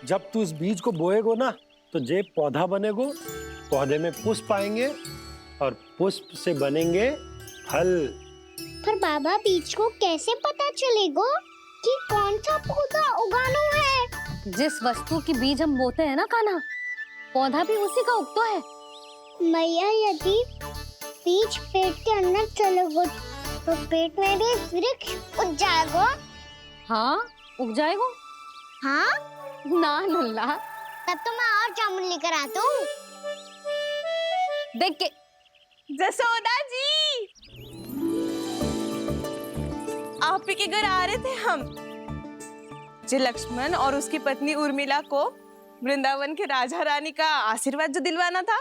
जब तू इस बीज को बोएगो ना तो जे पौधा बनेगो, पौधे में पुष्प आएंगे और पुष्प से बनेंगे फल। पर बाबा बीज को कैसे पता चलेगा कि कौन सा पौधा उगाना है? जिस वस्तु की बीज हम बोते हैं ना कान्हा, पौधा भी उसी का उगता है। मैया यदि बीज पेट के अंदर चलेगा तो पेट में भी वृक्ष उग जाएगा। हाँ उग जाएगा। हाँ ना नल्ला, तब तो मैं और जामुन लेकर आता हूँ। देख के। जसोदा जी, आप ही के घर आ रहे थे हम। जो लक्ष्मण और उसकी पत्नी उर्मिला को वृंदावन के राजा रानी का आशीर्वाद जो दिलवाना था।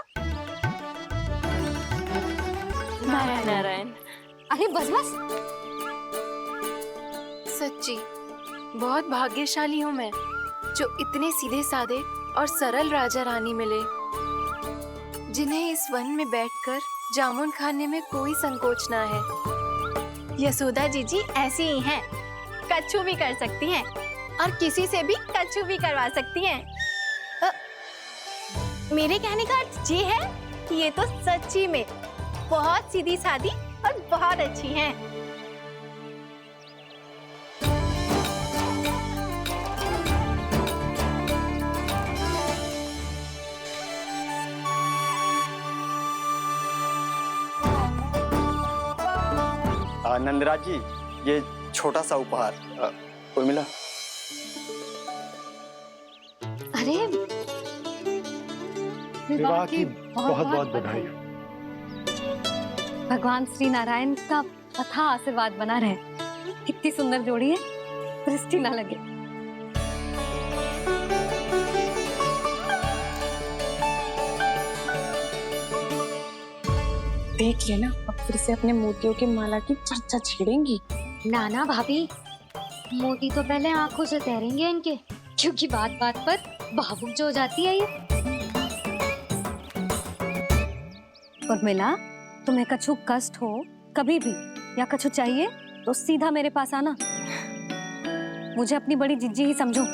नारायण नारायण। अरे बस बस। सच्ची बहुत भाग्यशाली हूँ मैं, जो इतने सीधे साधे और सरल राजा रानी मिले, जिन्हें इस वन में बैठकर जामुन खाने में कोई संकोच ना है। यशोदा जीजी ऐसी ही हैं, कच्छू भी कर सकती हैं और किसी से भी कच्छू भी करवा सकती हैं। मेरे कहने का अर्थ ये है कि ये तो सच्ची में बहुत सीधी सादी और बहुत अच्छी हैं। नंदराज जी, ये छोटा सा उपहार। उर्मिला। अरे विवाह की बहुत बहुत बधाई। भगवान श्री नारायण का अथाह आशीर्वाद बना रहे। कितनी सुंदर जोड़ी है, दृष्टि ना लगे। देख लेना, अब फिर से अपने मोतियों की माला की चर्चा छेड़ेंगी। नाना भाभी, मोती तो पहले आंखों से तैरेंगे इनके, क्योंकि बात बात पर भावुक जो हो जाती है ये। उर्मिला, तुम्हें कछु कष्ट हो कभी भी या कछु चाहिए तो सीधा मेरे पास आना। मुझे अपनी बड़ी जिज्जी ही समझो।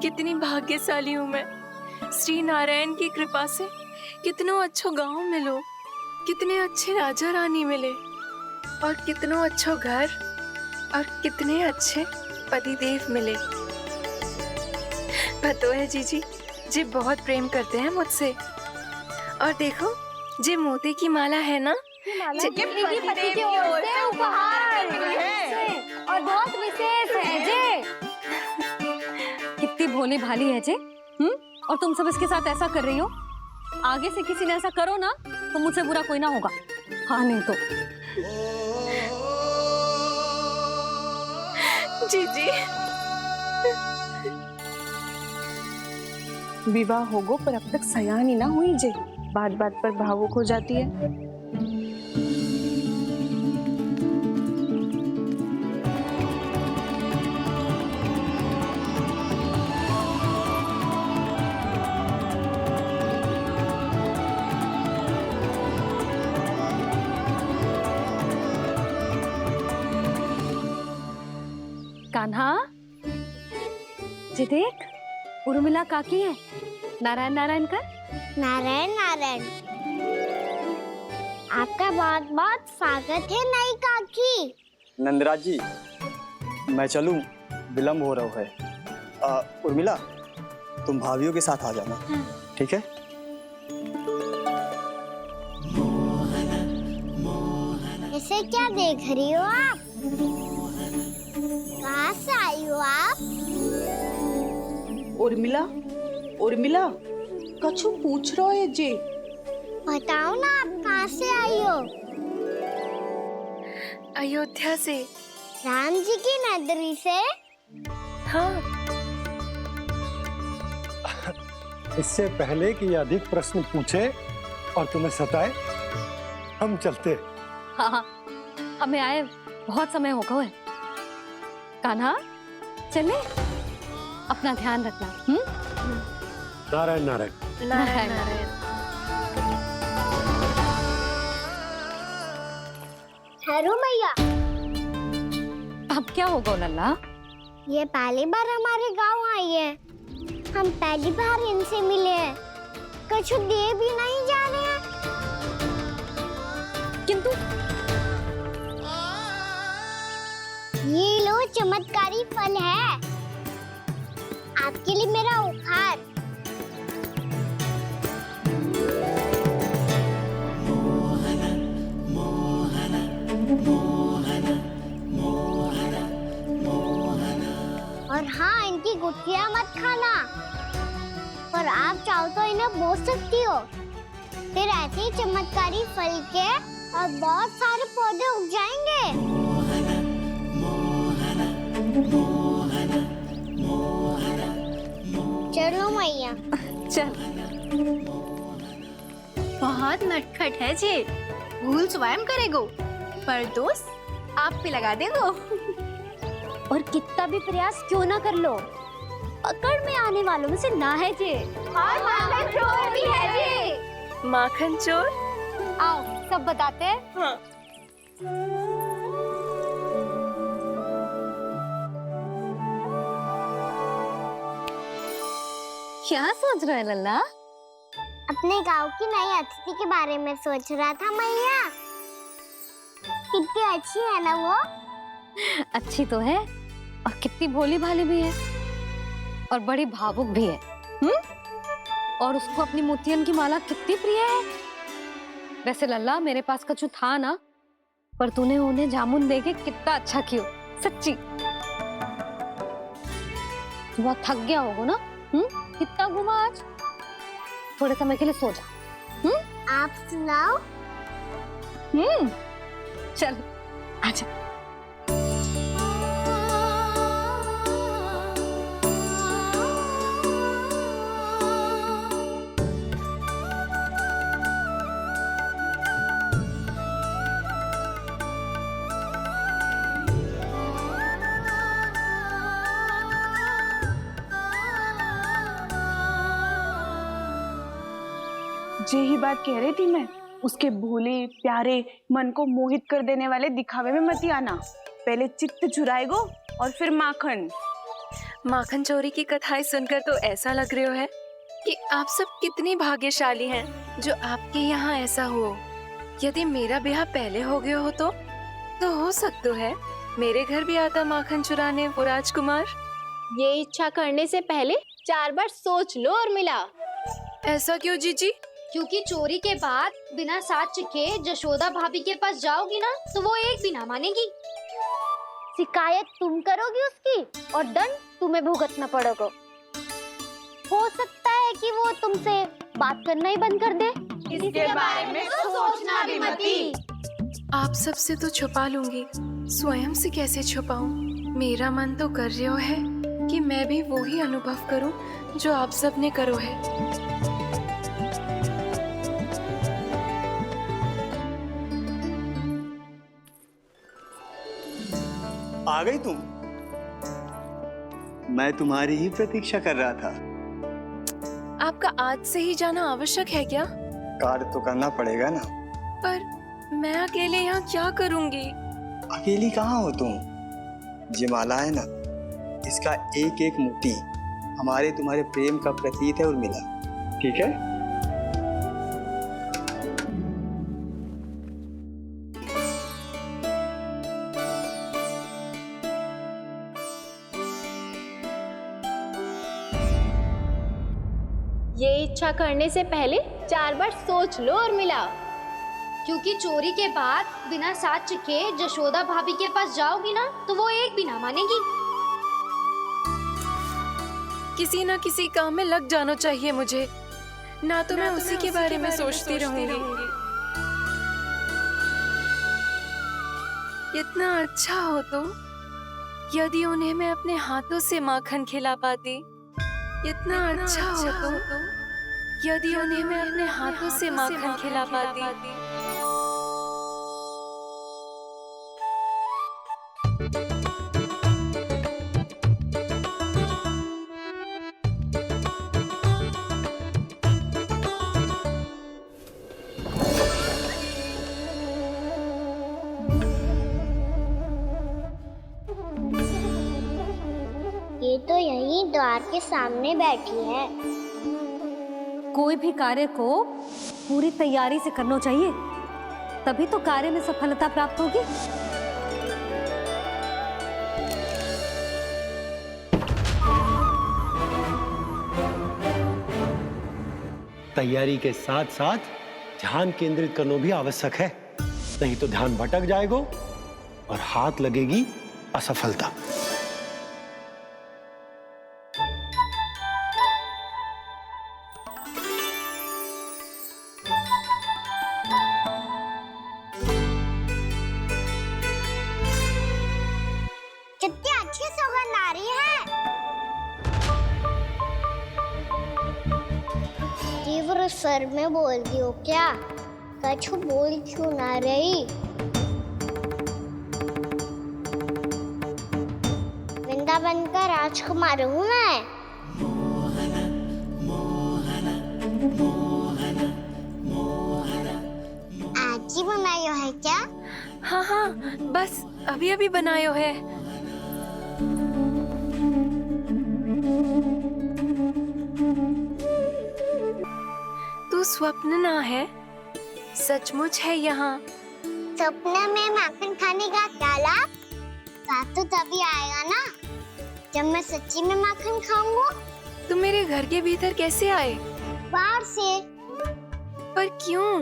कितनी भाग्यशाली हूँ मैं, श्री नारायण की कृपा से कितनों अच्छो गांव मिलो, कितने अच्छे राजा रानी मिले और कितनों अच्छो घर और कितने अच्छे पतिदेव मिले। पतो है जीजी, जी बहुत प्रेम करते हैं मुझसे। और देखो, जी मोती की माला है ना, पति की ओर से उपहार और बहुत विशेष है जे। कितनी भोली भाली है जे। और तुम सब इसके साथ ऐसा कर रही हो। आगे से किसी ने ऐसा करो ना तो मुझसे बुरा कोई ना होगा। हाँ नहीं तो। जीजी, विवाह होगो पर अब तक सयान ही ना हुई जे, बात बात पर भावुक हो जाती है। कान्हा, जी देख, उर्मिला काकी है। नारायण नारायण कर। नारायण नारायण। आपका बहुत बहुत स्वागत है नई काकी। नंदराज जी, मैं चलूं, विलंब हो रहा है। उर्मिला, तुम भाभियों के साथ आ जाना। ठीक है? इसे क्या देख रही हो आप? कहाँ से आई हो आप? उर्मिला, उर्मिला, कछु पूछ रहा है जे। बताओ ना, आप कहाँ से आई हो? अयोध्या से। राम जी की नगरी से? हाँ। इससे पहले कि अधिक प्रश्न पूछे और तुम्हें सताए, हम चलते। हाँ, हमें आए बहुत समय हो गया है। कान्हा, चले, अपना ध्यान रखना। नारायण नारायण। नारायण नारायण। ठहरो मैया। अब क्या होगा लल्ला? ये पहली बार हमारे गांव आई है। हम पहली बार इनसे मिले हैं। कुछ दे भी नहीं जा रहे हैं। किंतु ये लो चमत्कारी फल है। आपके लिए मेरा उपहार। और हाँ, इनकी गुठलियां मत खाना। और आप चाहो तो इन्हें बोल सकती हो। फिर ऐसे ही चमत्कारी फल के और बहुत सारे पौधे उग जाएंगे। चलो मैया। चल। बहुत नटखट है जे। भूल स्वयं करेगो, पर दोस्त आप पे लगा देगो। और कितना भी प्रयास क्यों ना कर लो, पकड़ में आने वालों में से ना है जे। और माखन चोर भी है जे। माखन चोर? आओ सब बताते हैं। हाँ। क्या सोच रहा है लल्ला? अपने गांव की नई अतिथि के बारे में सोच रहा था मैया। कितनी अच्छी है ना वो। अच्छी तो है और कितनी भोली भाली भी है और बड़ी भावुक भी है। और उसको अपनी मोतियन की माला कितनी प्रिय है। वैसे लल्ला मेरे पास कछु था ना, पर तूने उन्हें जामुन देके कितना अच्छा किया। सच्ची तू बहुत थक गया होगा ना। कितना घूमा आज। थोड़े समय के लिए सो जा। आप सुनाओ। चल आजा। यही बात कह रही थी मैं। उसके भोले प्यारे मन को मोहित कर देने वाले दिखावे में मत आना। पहले चित्त चुराएगो और फिर माखन। माखन चोरी की कथाएं सुनकर तो ऐसा लग रहा है कि आप सब कितनी भाग्यशाली हैं जो आपके यहाँ ऐसा हो। यदि मेरा ब्याह पहले हो गया हो तो हो सकता है मेरे घर भी आता माखन चुराने वो राजकुमार। ये इच्छा करने से पहले 4 बार सोच लो और मिला। ऐसा क्यों जीजी? क्योंकि चोरी के बाद बिना साथ चिखे जशोदा भाभी के पास जाओगी ना तो वो एक भी ना मानेगी। शिकायत तुम करोगी उसकी और दंड तुम्हें भुगतना पड़ेगा। हो सकता है कि वो तुमसे बात करना ही बंद कर दे। इसके बारे में तो सोचना भी मती। आप सबसे तो छुपा लूंगी, स्वयं से कैसे छुपाऊं? मेरा मन तो कर रहा है कि मैं भी वो ही अनुभव करूं जो आप सब ने करो है। आ गई तुम? मैं तुम्हारी ही प्रतीक्षा कर रहा था। आपका आज से ही जाना आवश्यक है क्या? कार्य तो करना पड़ेगा ना। पर मैं अकेले यहाँ क्या करूंगी? अकेली कहाँ हो तुम? ये माला है ना, इसका एक एक मोती हमारे तुम्हारे प्रेम का प्रतीक है उर्मिला। ठीक है? ये इच्छा करने से पहले 4 बार सोच लो और मिला। क्योंकि चोरी के बाद बिना साथ चिखे जशोदा भाभी के पास जाओगी ना तो वो एक भी ना मानेगी। किसी ना किसी काम में लग जाना चाहिए मुझे, ना तो मैं उसी के बारे में सोचती रहूंगी। इतना अच्छा हो तो यदि उन्हें मैं अपने हाथों से माखन खिला पाती। इतना अच्छा हो तो यदि उन्हें मैं अपने हाथों से माखन खिला पाती। तो यहीं द्वार के सामने बैठी है। कोई भी कार्य को पूरी तैयारी से करना चाहिए, तभी तो कार्य में सफलता प्राप्त होगी। तैयारी के साथ साथ ध्यान केंद्रित करना भी आवश्यक है, नहीं तो ध्यान भटक जाएगा और हाथ लगेगी असफलता। कितनी अच्छी सुगंध आ रही है। तीव्र स्वर में बोलती हो क्या? कछु बोल क्यों ना रही? वृंदावन का राजकुमार हूँ मैं। आज ही बनायो है क्या? हाँ हाँ, बस अभी अभी बनायो है। तू स्वप्न ना है, सचमुच है यहाँ। सपने में माखन खाने का क्या लाभ? स्वाद तो तभी आएगा ना जब मैं सच्ची में माखन खाऊंगा। तुम मेरे घर के भीतर कैसे आए? बाहर से। पर क्यों?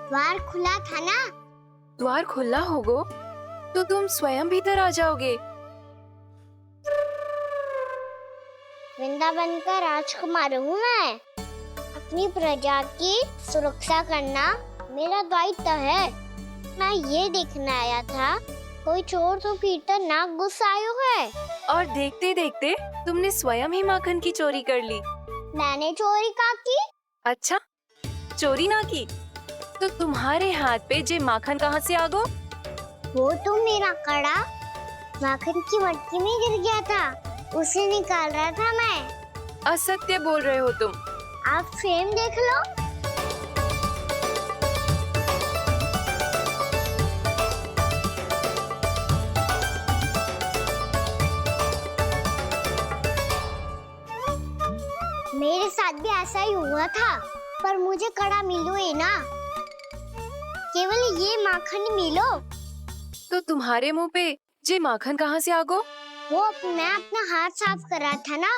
द्वार खुला था ना। द्वार खुला होगा तो तुम स्वयं भीतर आ जाओगे। वृंदावन का राजकुमार हूँ मैं। अपनी प्रजा की सुरक्षा करना मेरा दायित्व है। मैं ये देखने आया था कोई चोर तो भीतर ना घुस आयो है। और देखते देखते तुमने स्वयं ही माखन की चोरी कर ली। मैंने चोरी का की? अच्छा, चोरी ना की तो तुम्हारे हाथ पे जे माखन कहाँ से आ गो? वो तो मेरा कड़ा माखन की मटकी में गिर गया था, उसे निकाल रहा था मैं। असत्य बोल रहे हो तुम। आप फ्रेम देख लो। मेरे साथ भी ऐसा ही हुआ था, पर मुझे कड़ा मिलो ही ना, केवल ये माखन मिलो। तो तुम्हारे मुंह पे जे माखन कहाँ से आ गो? वो मैं अपना हाथ साफ कर रहा था ना।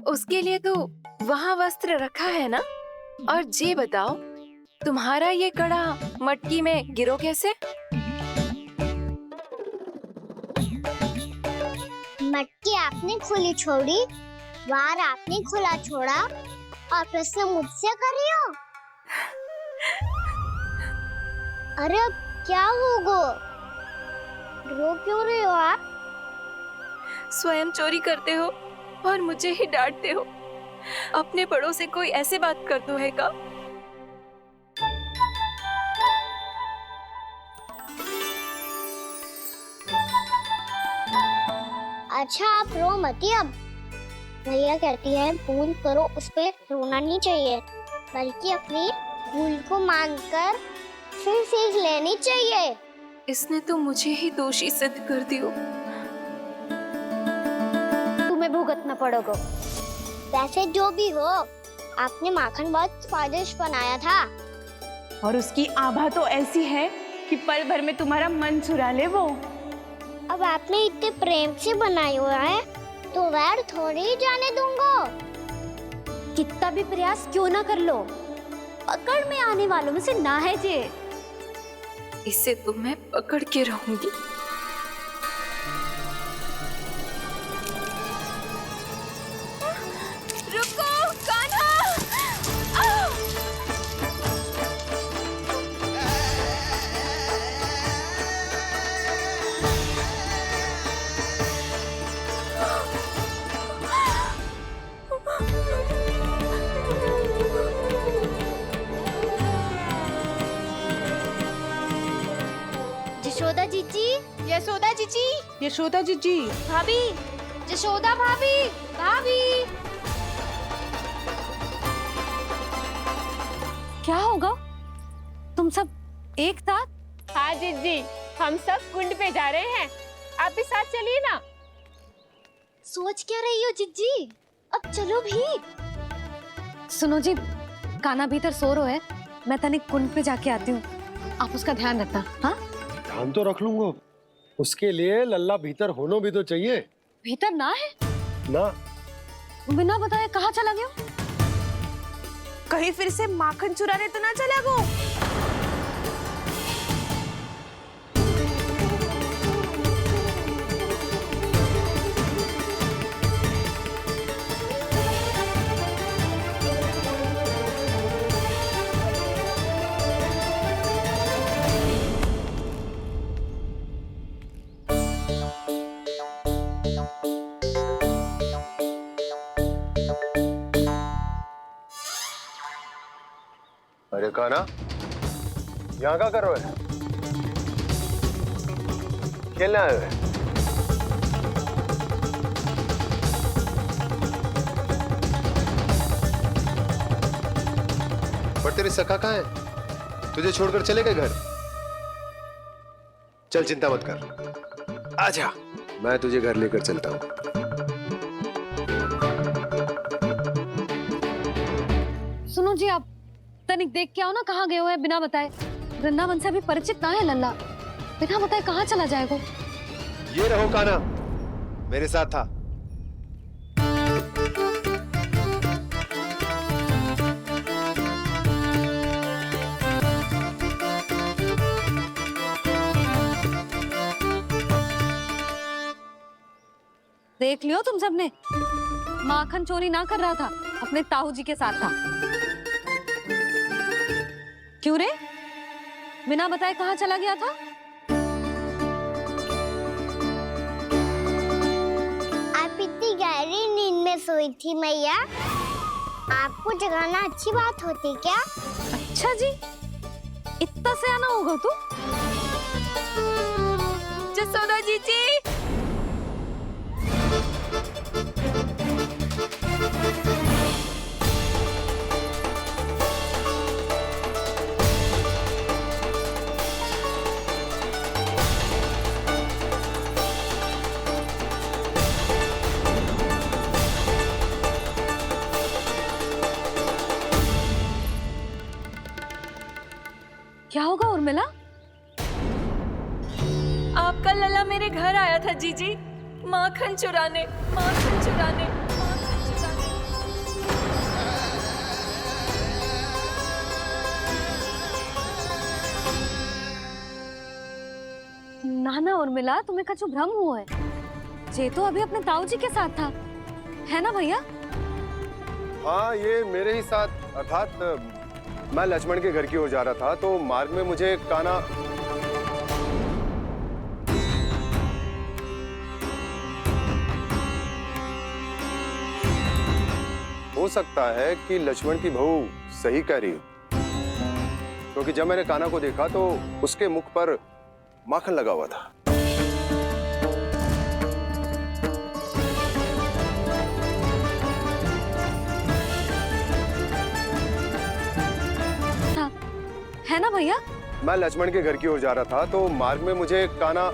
उसके लिए तो वहाँ वस्त्र रखा है ना। और जे बताओ, तुम्हारा ये कड़ा मटकी में गिरो कैसे? मटकी आपने खुली छोड़ी, द्वार आपने खुला छोड़ा और प्रश्न मुझसे कर रही हो? अरे अब क्या होगा? रो क्यों रहे हो आप? स्वयं चोरी करते हो और मुझे ही डांटते हो। अपने बड़ों से कोई ऐसे बात कर दो है का? अच्छा आप रो मती अब। भैया कहती है भूल करो, उस पे रोना नहीं चाहिए, बल्कि अपनी भूल को मानकर फिर सीख लेनी चाहिए। इसने तो मुझे ही दोषी सिद्ध कर दियो। तुम्हें भुगतना पड़ेगा। वैसे जो भी हो, आपने माखन बहुत स्वादिष्ट बनाया था। और उसकी आभा तो ऐसी है कि पल भर में तुम्हारा मन चुरा ले वो। अब आपने इतने प्रेम से बनाया हुआ है तो वैर थोड़ी ही जाने दूंगा। कितना भी प्रयास क्यों ना कर लो, पकड़ में आने वालों में से ना है जे। इसे तो मैं पकड़ के रहूंगी। रुको कान्हा! यशोदा जीजी, यशोदा जीजी, यशोदा जीजी, भाभी, यशोदा भाभी, भाभी। क्या होगा? तुम सब एक साथ? हाँ जीजी, हम सब कुंड पे जा रहे हैं, आप भी साथ चलिए ना। सोच क्या रही हो जिज्जी? अब चलो भी। सुनो जी, कान्हा भीतर सो रहा है, मैं तनिक कुंड पे जाके आती हूँ, आप उसका ध्यान रखना। हाँ, ध्यान तो रख लूंगा, उसके लिए लल्ला भीतर होना भी तो चाहिए। भीतर ना है? ना, बिना बताए कहाँ चला गया? कहीं फिर से माखन चुराने तो ना चला गो? अरे कान्हा, यहाँ क्या कर रहे हो? खेलने आए हुए? पर तेरे सखा कहाँ है? तुझे छोड़कर चले गए घर? चल चिंता मत कर, आजा, मैं तुझे घर लेकर चलता हूँ। सुनो जी, आप तनिक देख के आओ ना कहाँ गए हुए हैं बिना बताए। वृंदावन से अभी परिचित ना है लल्ला, बिना बताए कहाँ चला जाएगा? ये रहो कान्हा, मेरे साथ था। देख लियो तुम सबने, माखन चोरी ना कर रहा था, अपने ताऊ जी के साथ था। क्यों रे, बिना बताए कहाँ चला गया था? आप इतनी गहरी नींद में सोई थी मैया, आपको जगाना अच्छी बात होती क्या? अच्छा जी, इतना सयाना होगा तू? जसोदा जीजी, क्या होगा उर्मिला? आपका लल्ला मेरे घर आया था जीजी, माखन चुराने, माखन चुराने, माखन चुराने। ना ना उर्मिला, तुम्हें कछु भ्रम हुआ है, जे तो अभी अपने ताऊ जी के साथ था, है ना भैया? हाँ, ये मेरे ही साथ, अर्थात मैं लक्ष्मण के घर की ओर जा रहा था, तो मार्ग में मुझे कान्हा हो सकता है कि लक्ष्मण की बहू सही कह रही हो, क्योंकि जब मैंने कान्हा को देखा तो उसके मुख पर माखन लगा हुआ था। है ना भैया? मैं लक्ष्मण के घर की ओर जा रहा था, तो मार्ग में मुझे कान्हा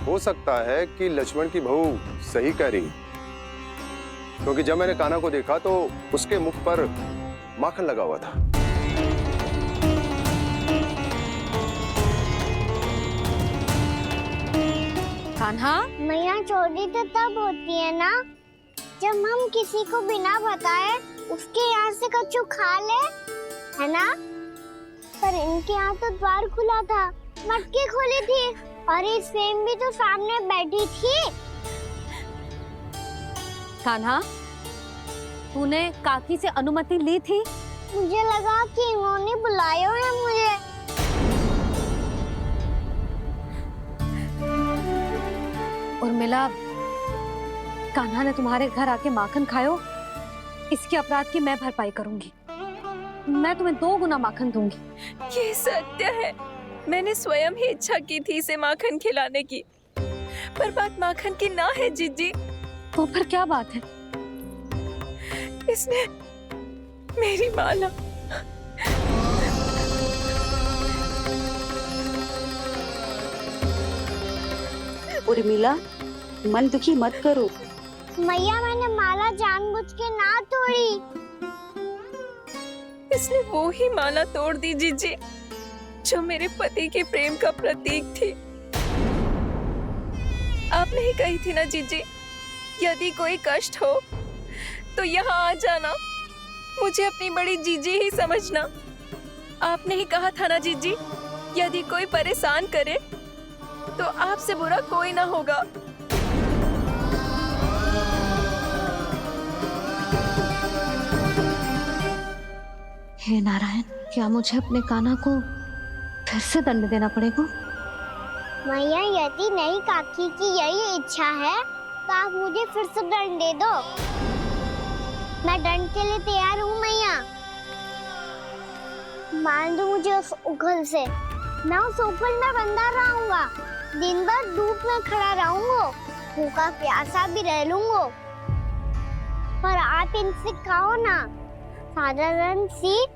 हो सकता है कि लक्ष्मण की बहू सही कह रही, क्योंकि जब मैंने कान्हा को देखा तो उसके मुख पर माखन लगा हुआ था। कान्हा, मैया चोरी तो तब होती है ना जब हम किसी को बिना बताए उसके यहाँ से कछु खा ले, है ना? पर इनके यहाँ तो द्वार खुला था, मटकी खोली थी और इस फेम भी तो सामने बैठी थी। कान्हा, तूने काकी से अनुमति ली थी? मुझे लगा कि इन्होंने बुलाया है मुझे। उर्मिला, कान्हा ने तुम्हारे घर आके माखन खायो, इसके अपराध की मैं भरपाई करूंगी। मैं तुम्हें 2 गुना माखन दूंगी। ये सत्य है, मैंने स्वयं ही इच्छा की थी इसे माखन खिलाने की, पर बात माखन की ना है जीजी। तो फिर क्या बात है? इसने मेरी माला उर्मिला, मन दुखी मत करो। मैया मैंने माला जानबूझ के ना तोड़ी। इसने वो ही माला तोड़ दी जीजी जो मेरे पति के प्रेम का प्रतीक थी। आपने ही कही थी ना जीजी, यदि कोई कष्ट हो तो यहाँ आ जाना, मुझे अपनी बड़ी जीजी ही समझना। आपने ही कहा था ना जीजी, यदि कोई परेशान करे तो आपसे बुरा कोई ना होगा। हे नारायण, क्या मुझे अपने कान्हा को फिर से दंड देना पड़ेगा? मैया यदि नहीं काकी की यही इच्छा है तो आप मुझे फिर से दंड दे दो। मैं दंड के लिए तैयार हूँ मैया। मान दो मुझे उस उखल से, मैं उस उखल में बंधा रहूंगा, दिन भर धूप में खड़ा रहूंगा, भूखा प्यासा भी रह लूंगा। पर आप इनसे कहो ना, साधारण सी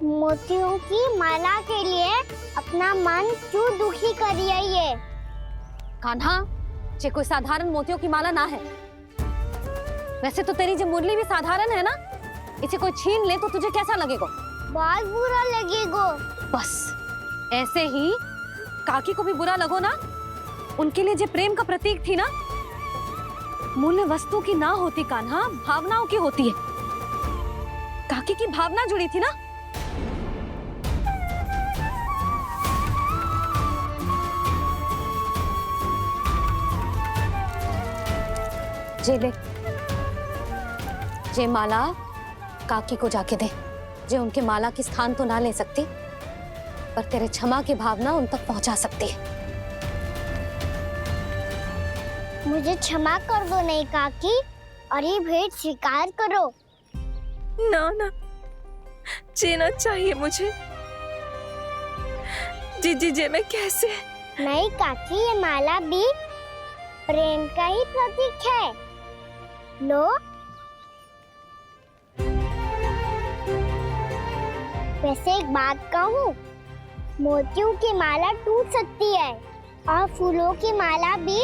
मोतियों की माला के लिए अपना मन क्यों दुखी करिए? कान्हा, ये कोई साधारण मोतियों की माला ना है। वैसे तो तेरी जो मुरली भी साधारण है ना, इसे कोई छीन ले तो तुझे कैसा लगेगा? बहुत बुरा लगेगा। बस ऐसे ही काकी को भी बुरा लगो ना। उनके लिए जो प्रेम का प्रतीक थी ना, मूल्य वस्तु की ना होती कान्हा, भावनाओं की होती है। काकी की भावना जुड़ी थी ना। जे ले, जे माला काकी को जाके दे। जे उनके माला की स्थान तो ना ले सकती, पर तेरे क्षमा की भावना उन तक पहुंचा सकती है। मुझे क्षमा कर दो नहीं काकी, और ये भेंट स्वीकार करो। ना ना, जीना चाहिए मुझे। जीजी जे मैं कैसे? नहीं काकी, ये माला भी प्रेम का ही प्रतीक है। लो। वैसे एक बात कहूँ, मोतियों की माला टूट सकती है और फूलों की माला भी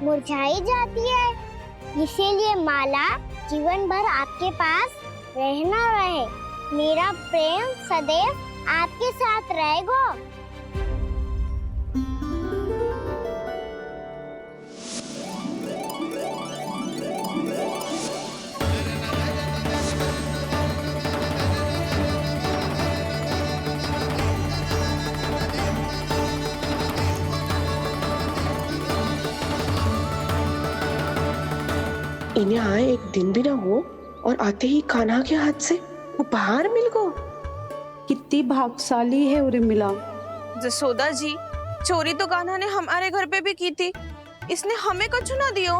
मुरझाई जाती है। इसीलिए माला जीवन भर आपके पास रहना रहे। मेरा प्रेम सदैव आपके साथ रहेगा। इन्हें आए एक दिन भी ना हो और आते ही कान्हा के हाथ से उपहार मिल गो। कितनी भाग्यशाली है उर्मिला। जसोदा जी, चोरी तो कान्हा ने हमारे घर पे भी की थी, इसने हमें कुछ ना दियो।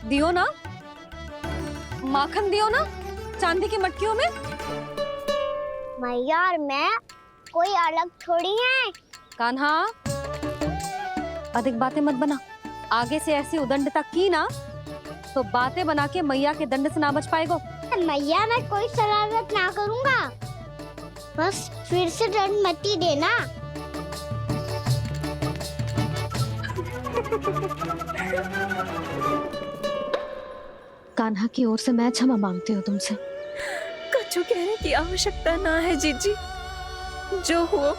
दियो ना, माखन दियो ना, चांदी की मटकियों में। मैया और मैं कोई अलग थोड़ी हैं। कान्हा, अधिक बातें मत बना। आगे से ऐसी उदंडता की ना तो बातें बना के मैया के दंड से ना बच पाएगो। मैया मैं कोई शरारत ना करूंगा, बस फिर से दंड मत ही देना। कान्हा की ओर से मैं क्षमा मांगती हूँ तुमसे। कछु कहने की आवश्यकता ना है जीजी, जो हुआ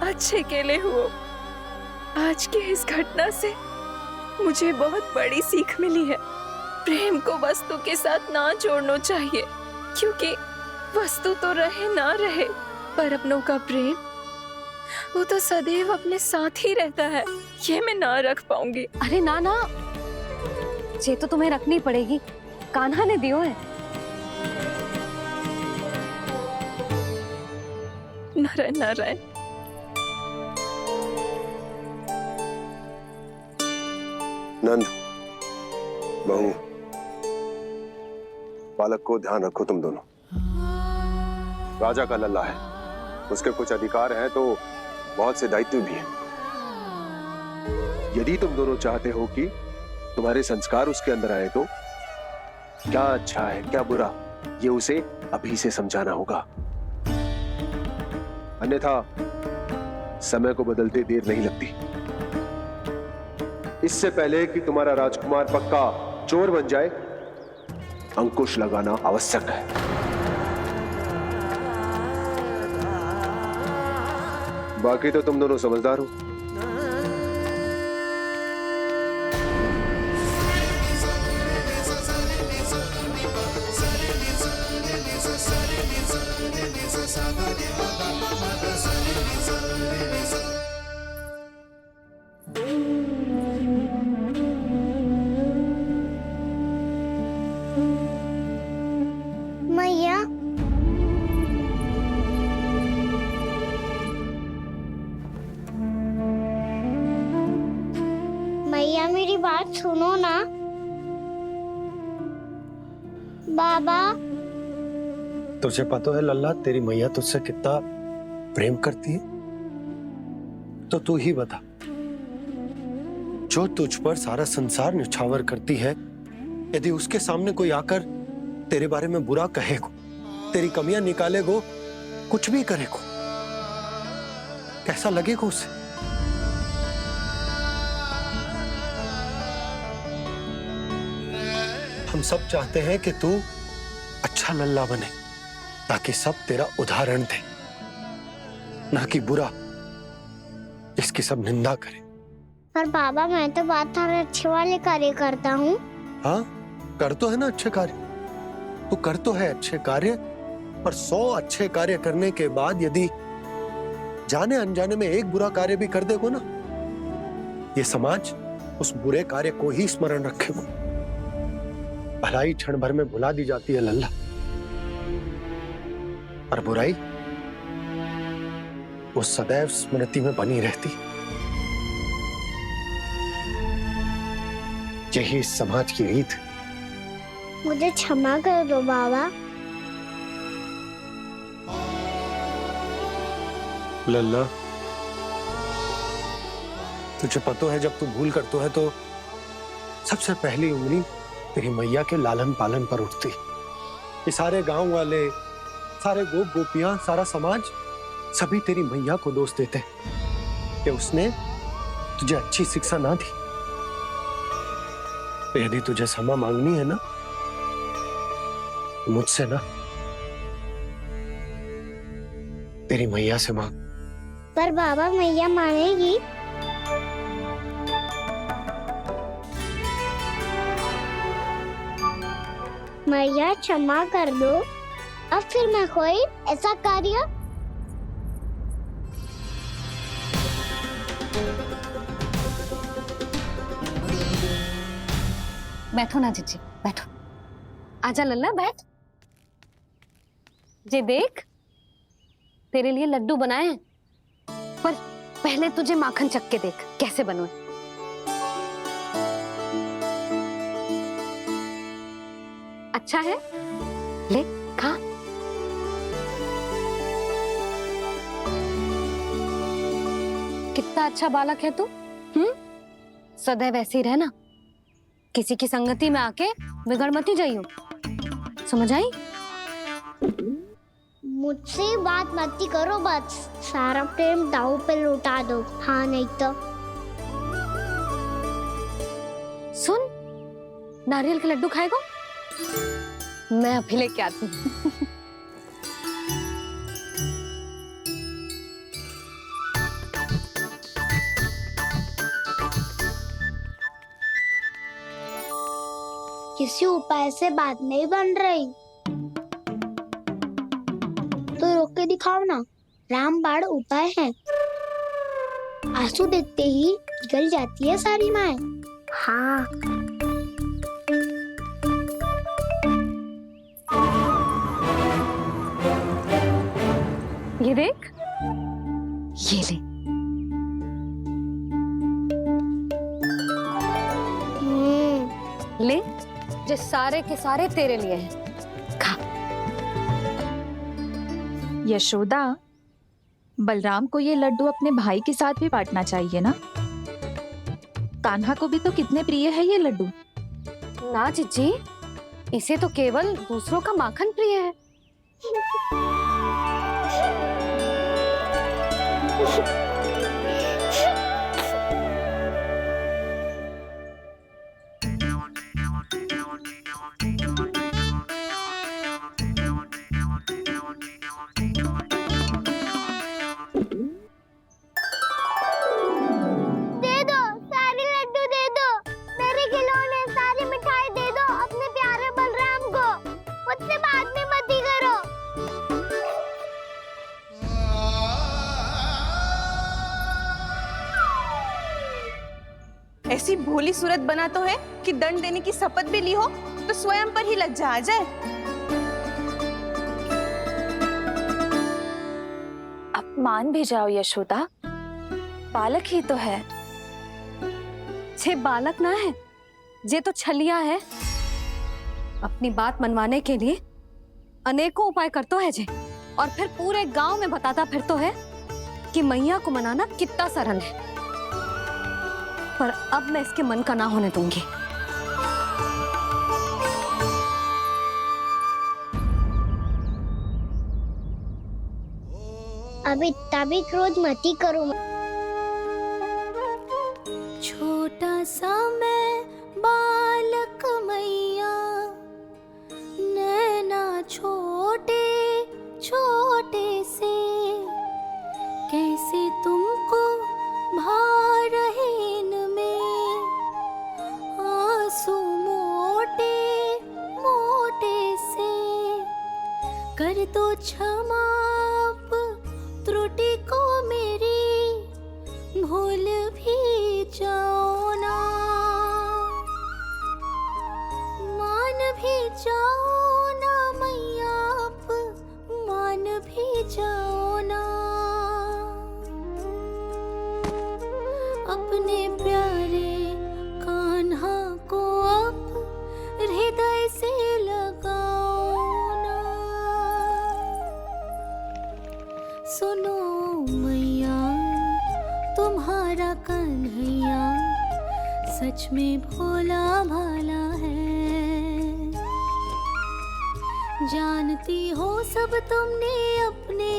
अच्छे के लिए हुआ। आज की इस घटना से मुझे बहुत बड़ी सीख मिली है। प्रेम को वस्तु के साथ ना जोड़ना चाहिए, क्योंकि वस्तु तो रहे ना रहे, पर अपनों का प्रेम वो तो सदैव अपने साथ ही रहता है। ये मैं ना रख पाऊंगी। अरे ना ना, ये तो तुम्हें रखनी पड़ेगी। कान्हा ने दियो है। नारायण नारायण। नंद, बहू, बालक को ध्यान रखो तुम दोनों। राजा का लल्ला है, उसके कुछ अधिकार हैं तो बहुत से दायित्व भी हैं। यदि तुम दोनों चाहते हो कि तुम्हारे संस्कार उसके अंदर आए तो क्या अच्छा है क्या बुरा, ये उसे अभी से समझाना होगा। अन्यथा समय को बदलते देर नहीं लगती। इससे पहले कि तुम्हारा राजकुमार पक्का चोर बन जाए, अंकुश लगाना आवश्यक है। बाकी तो तुम दोनों समझदार हो। मैया, मैया मेरी बात सुनो ना। बाबा, तुझे पता है लल्ला, तेरी मैया तुझसे कितना प्रेम करती है? तो तू ही बता, जो तुझ पर सारा संसार न्यौछावर करती है, यदि उसके सामने कोई आकर तेरे बारे में बुरा कहेगो, तेरी कमियां निकालेगो, कुछ भी करेगो, कैसा लगेगा उसे? हम सब चाहते हैं कि तू अच्छा लल्ला बने, ताकि सब तेरा उदाहरण दे, ना कि बुरा जिसकी सब निंदा करे। पर बाबा, मैं तो बात हर अच्छे वाले कार्य करता हूँ। हाँ, कर तो है ना अच्छे कार्य, तू कर तो है अच्छे कार्य, पर 100 अच्छे कार्य करने के बाद यदि जाने अनजाने में एक बुरा कार्य भी कर देगो ना, ये समाज उस बुरे कार्य को ही स्मरण रखेगो। भलाई क्षण भर में भुला दी जाती है लल्ला, और बुराई वो सदैव स्मृति में बनी रहती। यही इस समाज की रीत। मुझे क्षमा कर दो बाबा। लल्ला, तुझे पता है जब तू भूल करतो है तो सबसे पहली उंगली तेरी मैया के लालन पालन पर उठती। ये सारे गांव वाले, सारे गोप गोपियां, सारा समाज, सभी तेरी मैया को दोष देते कि उसने तुझे अच्छी शिक्षा ना दी। तो यदि तुझे क्षमा मांगनी है ना, मुझसे ना, तेरी मैया से मांग। पर बाबा, मैया मानेगी? मैया क्षमा कर दो, अब फिर मैं कोई ऐसा कार्य। बैठो ना जीजी, बैठो। आजा लल्ला, बैठ। जे देख, तेरे लिए लड्डू बनाए हैं, पर पहले तुझे माखन चख के देख कैसे बने। अच्छा है, ले खा। कितना अच्छा बालक है तू। सदैव ऐसे ही रहना, किसी की संगति में आके बिगड़ मत जाइयो, समझ आई? मुझसे बात मत करो, बस सारा प्रेम दाव पे लौटा दो। हाँ, नहीं तो सुन, नारियल के लड्डू खाएगा? मैं अभी लेके आती हूँ। किसी उपाय से बात नहीं बन रही तो रोक के दिखाओ ना। रामबाण उपाय है, आंसू देखते ही निकल जाती है सारी माए। हाँ, ये देख, ये ले। ले, जो सारे के सारे तेरे लिए हैं, खा। यशोदा, बलराम को ये लड्डू अपने भाई के साथ भी बांटना चाहिए ना। कान्हा को भी तो कितने प्रिय है ये लड्डू। ना जीजी, इसे तो केवल दूसरों का माखन प्रिय है। ऐसी भोली सूरत बना तो है कि दंड देने की शपथ भी ली हो तो स्वयं पर ही लज्जा आ जाए। अब मान भी जाओ यशोदा, बालक ही तो है। छे बालक ना है, ये तो छलिया है। अपनी बात मनवाने के लिए अनेकों उपाय करतो है जे, और फिर पूरे गांव में बताता फिरतो है कि मैया को मनाना कितना सरल है। पर अब मैं इसके मन का ना होने दूंगी। अब इतना भी क्रोध मती करो। छोटा सा मैं बालक मैया, नैना छोटे छोटे से, कैसे तुमको भा रहे इनमें आंसू मोटे मोटे से। कर दो क्षमा त्रुटि को मेरी, भूल भी जाओ ना, मान भी जाओ ना मैया, आप मान भी जाओ ना। अपने प्यारे कान्हा को अब हृदय से लगाओ ना। सुनो मैया, तुम्हारा कन्हैया सच में भोला भाला है। जानती हो सब तुमने अपने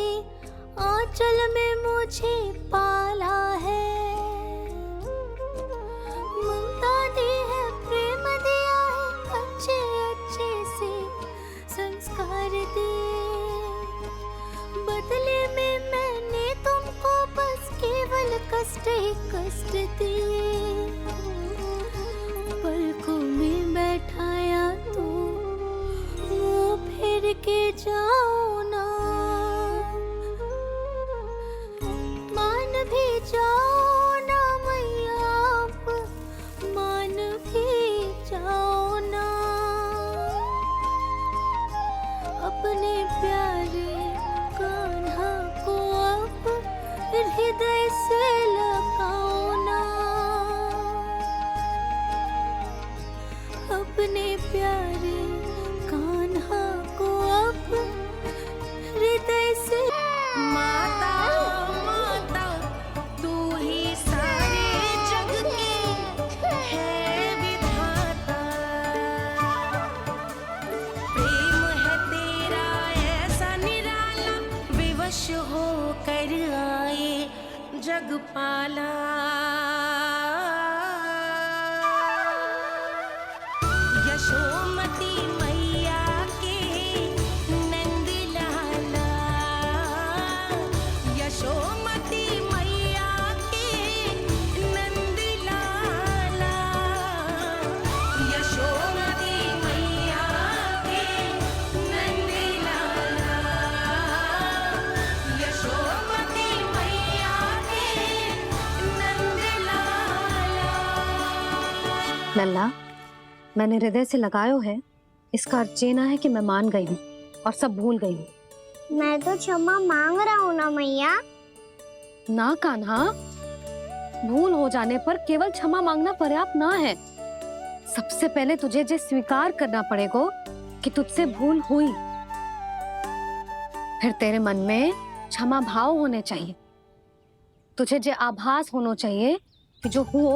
आंचल में मुझे पाला है। ममता दी है, प्रेम दिया है, अच्छे अच्छे से संस्कार दिए। बदले में मैंने तुमको बस केवल कष्ट ही कष्ट दिए। पलकों में बैठाया तो मुंह फेर के जाओ ना, मान भी जाओ ना मैया, आप मान भी जाओ ना। अपने प्यारे कान्हा को अब हृदय से लगाओ ना। अपने प्यारे कान्हा को अब हृदय से। माता माता तू ही सारे जग की है विधाता। प्रेम है तेरा ऐसा निराला, विवश हो कर आए जगपाला। यशोमती मैया के नंद लाला, यशोमती मैया के नंद लाला, यशोमती मैया के नंद लाला, यशोमती मैया के नंद लाला। लल्ला, मैंने हृदय से लगायो है, इसका अर्थ ये ना है कि मैं मान गई हूँ और सब भूल गई हूँ। मैं तो क्षमा मांग रहा हूँ ना मैया। ना कान्हा, भूल हो जाने पर केवल क्षमा मांगना पर्याप्त ना है। सबसे पहले तुझे ये स्वीकार करना पड़ेगा कि तुझसे भूल हुई। फिर तेरे मन में क्षमा भाव होने चाहिए। तुझे ये आभास होना चाहिए कि जो हुआ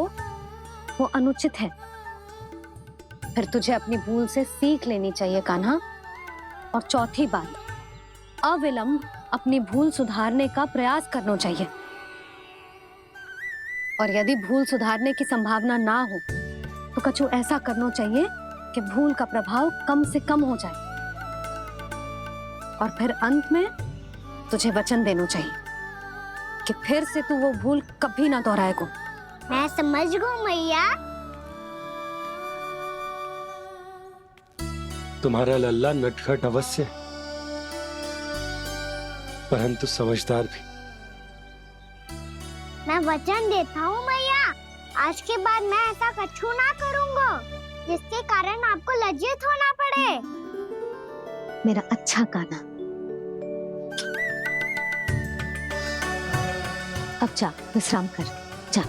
वो अनुचित है। फिर तुझे अपनी भूल से सीख लेनी चाहिए कान्हा। और चौथी बात, अविलंब अपनी भूल सुधारने का प्रयास करना चाहिए। और यदि भूल सुधारने की संभावना ना हो तो कछु ऐसा करना चाहिए कि भूल का प्रभाव कम से कम हो जाए। और फिर अंत में तुझे वचन देना चाहिए कि फिर से तू वो भूल कभी ना दोहराएगा। मैं समझ गई मैया। तुम्हारा लल्ला नटखट अवश्य, परंतु समझदार भी। मैं वचन देता हूँ मैया आज के बाद मैं ऐसा कछु ना करूँगा जिसके कारण आपको लज्जित होना पड़े। मेरा अच्छा कान्हा, अब जा विश्राम कर, जा।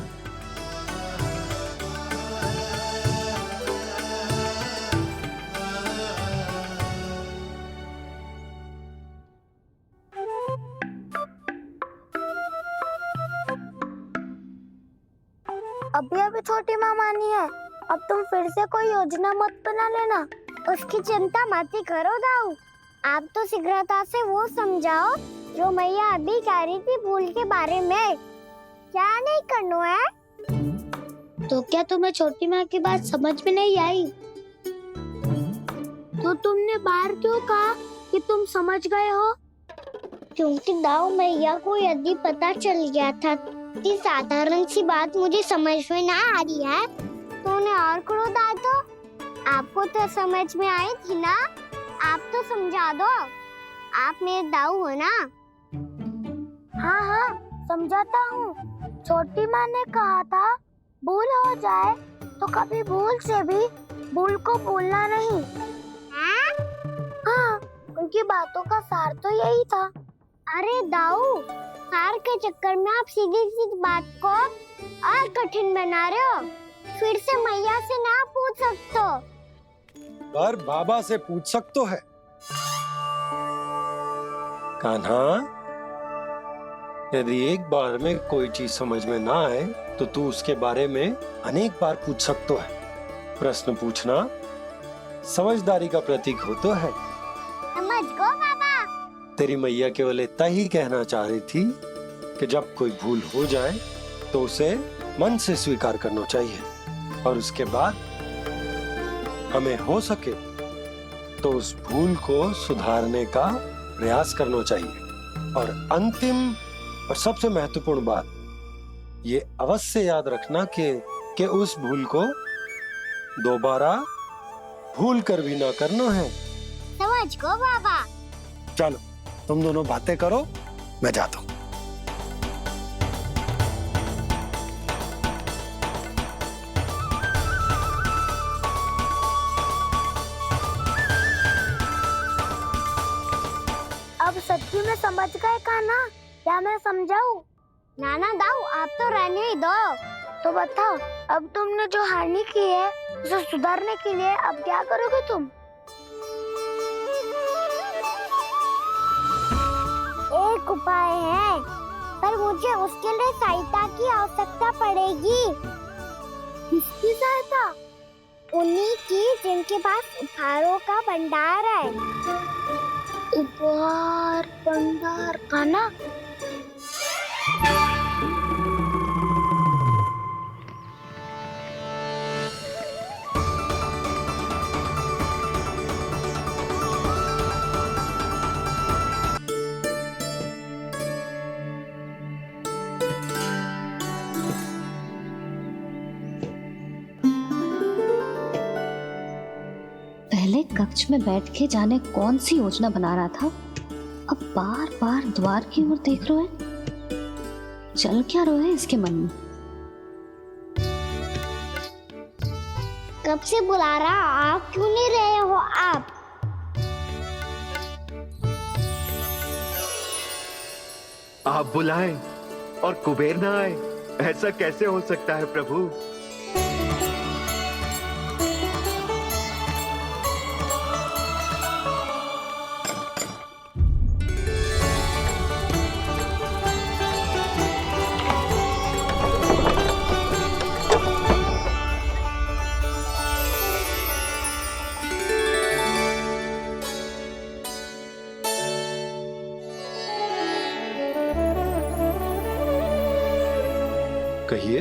अभी अभी छोटी माँ मानी है, अब तुम फिर से कोई योजना मत बना लेना। उसकी चिंता मत ही करो दाऊ, आप तो शीघ्रता से वो समझाओ जो मैया अभी कह रही थी भूल के बारे में। क्या नहीं करना है? तो क्या तुम्हें छोटी माँ की बात समझ में नहीं आई? तो तुमने बाहर क्यों कहा कि तुम समझ गए हो? क्योंकि दाऊ मैया को यदि पता चल गया था कि साधारण सी बात मुझे समझ में ना आ रही है तो उन्हें और क्रोध आया। तो आपको तो समझ में आई थी ना, आप तो समझा दो, आप मेरे दाऊ हो ना। हाँ हाँ समझाता हूँ। छोटी माँ ने कहा था भूल हो जाए तो कभी भूल से भी भूल को भूलना नहीं। हाँ उनकी बातों का सार तो यही था। अरे दाऊ, सार के चक्कर में आप सीधी सीधी बात को और कठिन बना रहे हो। फिर से मैया से ना पूछ सकते हो, पर बाबा से पूछ सकते है। कान्हा, यदि एक बार में कोई चीज समझ में ना आए तो तू उसके बारे में अनेक बार पूछ सकते है। प्रश्न पूछना समझदारी का प्रतीक होता है। समझ गो बाबा। तेरी मैया केवल इतना ही कहना चाह रही थी कि जब कोई भूल हो जाए तो उसे मन से स्वीकार करना चाहिए और उसके बाद हमें हो सके तो उस भूल को सुधारने का प्रयास करना चाहिए। और अंतिम और सबसे महत्वपूर्ण बात ये अवश्य याद रखना कि उस भूल को दोबारा भूल कर भी ना करना है। समझ गो बाबा। चलो तुम दोनों बातें करो, मैं जाता हूँ। अब सच्ची में समझ गए कान्हा? क्या मैं समझाऊं? नाना दाऊ, आप तो रहने ही दो। तो बताओ, अब तुमने जो हानि की है उसे सुधारने के लिए अब क्या करोगे तुम? एक उपाय है, पर मुझे उसके लिए सहायता की आवश्यकता पड़ेगी। किसकी सहायता? उन्हीं की जिनके पास उपहारों का भंडार है। उपहार भंडार का ना? पहले कक्ष में बैठ के जाने कौन सी योजना बना रहा था, अब बार बार द्वार की ओर देख रहे हैं। चल क्या रहे हैं इसके मन में? कब से बुला रहा, आप क्यों नहीं रहे हो? आप बुलाएं और कुबेर ना आए, ऐसा कैसे हो सकता है प्रभु? कहिए,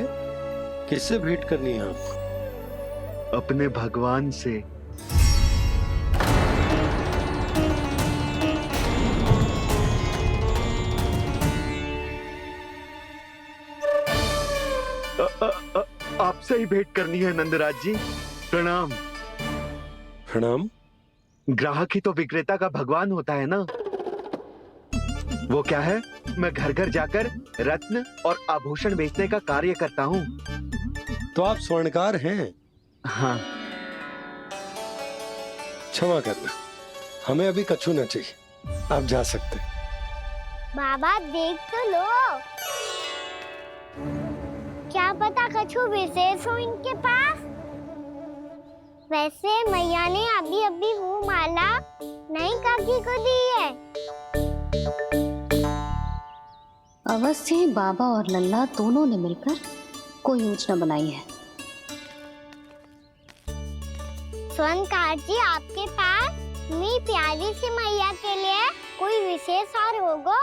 किससे भेंट करनी है आपको? अपने भगवान से। आपसे ही भेंट करनी है नंदराज जी। प्रणाम। प्रणाम। ग्राहक ही तो विक्रेता का भगवान होता है ना। वो क्या है, मैं घर घर जाकर रत्न और आभूषण बेचने का कार्य करता हूँ। तो आप स्वर्णकार हैं। हाँ। क्षमा करना, हमें अभी कछु न चाहिए, आप जा सकते हैं। बाबा देख तो लो, क्या पता कछु विशेष हो इनके पास। वैसे मैया ने अभी अभी वो माला नई काकी को दी है। अवश्य ही बाबा और लल्ला दोनों ने मिलकर कोई योजना बनाई है। स्वर्णकार जी, आपके पास मेरी प्यारी सी मैया के लिए कोई विशेष हार होगा?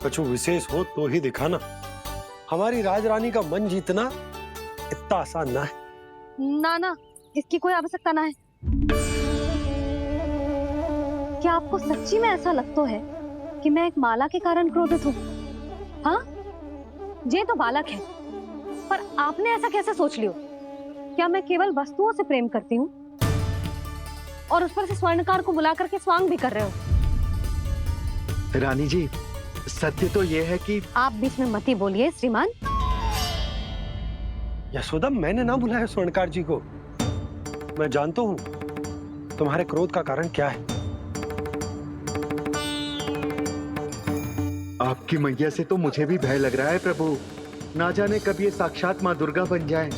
कछु विशेष हो तो ही दिखाना। हमारी राजरानी का मन जीतना इतना आसान ना है। ना, इसकी कोई आवश्यकता ना है। क्या आपको सच्ची में ऐसा लगता है कि मैं एक माला के कारण क्रोधित हूँ? हाँ, ये तो बालक है, पर आपने ऐसा कैसे सोच लियो? क्या मैं केवल वस्तुओं से प्रेम करती हूँ और उस पर से स्वर्णकार को बुला करके स्वांग भी कर रहे हो? रानी जी, सत्य तो ये है कि आप बीच में मत ही बोलिए श्रीमान। यशोदा, मैंने ना बुलाया स्वर्णकार जी को। मैं जानता हूँ तुम्हारे क्रोध का कारण क्या है। आपकी मैया से तो मुझे भी भय लग रहा है प्रभु। ना जाने कब ये साक्षात माँ दुर्गा बन जाए।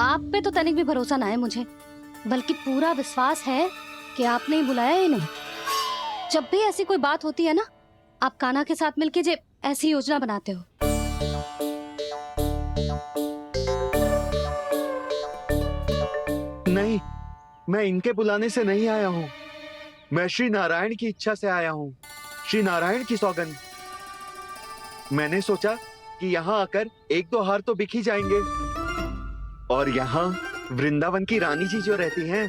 आप पे तो तनिक भी भरोसा ना है मुझे, बल्कि पूरा विश्वास है कि आपने ही बुलाया है इन्हें। जब भी ऐसी कोई बात होती है ना, आप कान्हा के साथ मिलके जे ऐसी योजना बनाते हो। नहीं, मैं इनके बुलाने से नहीं आया हूँ। मैं श्री नारायण की इच्छा से आया हूँ। श्री नारायण की सौगंध। मैंने सोचा कि यहाँ आकर एक दो हार तो बिक ही जाएंगे। और यहाँ वृंदावन की रानी जी जो रहती हैं,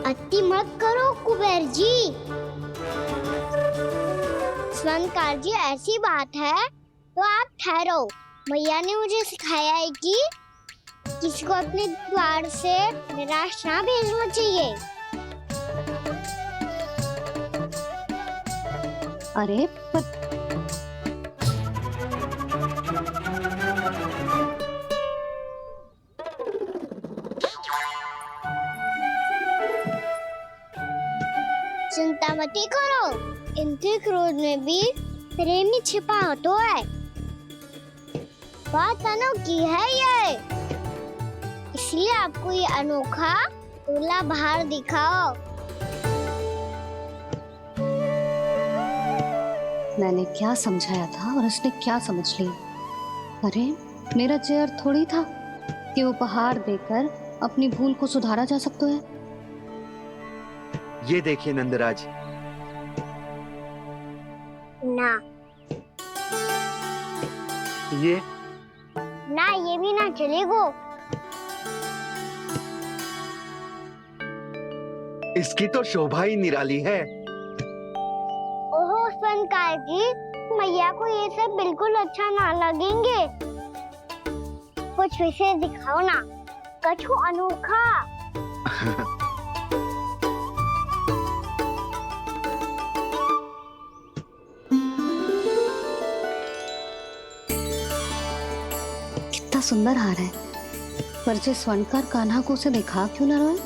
अति मत करो कुबेर जी। स्वर्णकार जी, ऐसी बात है तो आप ठहरो। मैया ने मुझे सिखाया है कि किसी को अपने द्वार से निराश ना भेजना चाहिए। अरे पर चिंता मत करो, इनके क्रोध में भी प्रेमी छिपा होता है। बात अनोखी है ये, इसलिए आपको ये अनोखा दूल्हा बाहर दिखाओ। मैंने क्या समझाया था और उसने क्या समझ लिया? अरे मेरा चेयर थोड़ी था कि उपहार देकर अपनी भूल को सुधारा जा सकता है। ये देखिए नंदराज। ना ये भी ना चलेगो। इसकी तो शोभा ही निराली है। ओहो स्वर्णकार जी, मैया को ये सब बिल्कुल अच्छा ना लगेंगे। कुछ विशेष दिखाओ ना, कछु अनोखा। कितना सुंदर हार है, पर जो स्वर्णकार कान्हा को उसे दिखा क्यों ना रोए?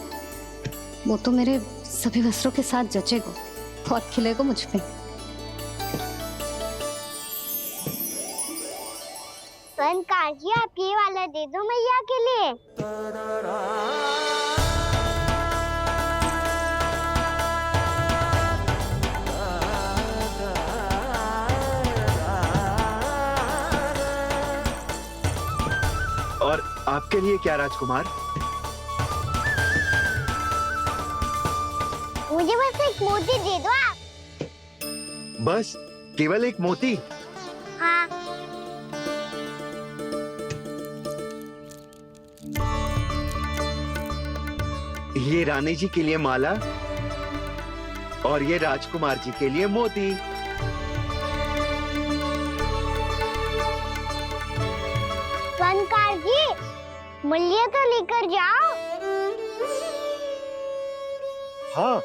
वो तो मेरे सभी वस्त्रों के साथ जचेगा और खिलेगा मुझ पे। स्वर्णकार जी, आप ये वाला दे दो मैया के लिए। और आपके लिए क्या राजकुमार? मुझे बस एक मोती दे दो आप। बस केवल एक मोती? हाँ। ये रानी जी के लिए माला और ये राजकुमार जी के लिए मोती। स्वर्णकार जी, मूल्य तो लेकर जाओ। हाँ,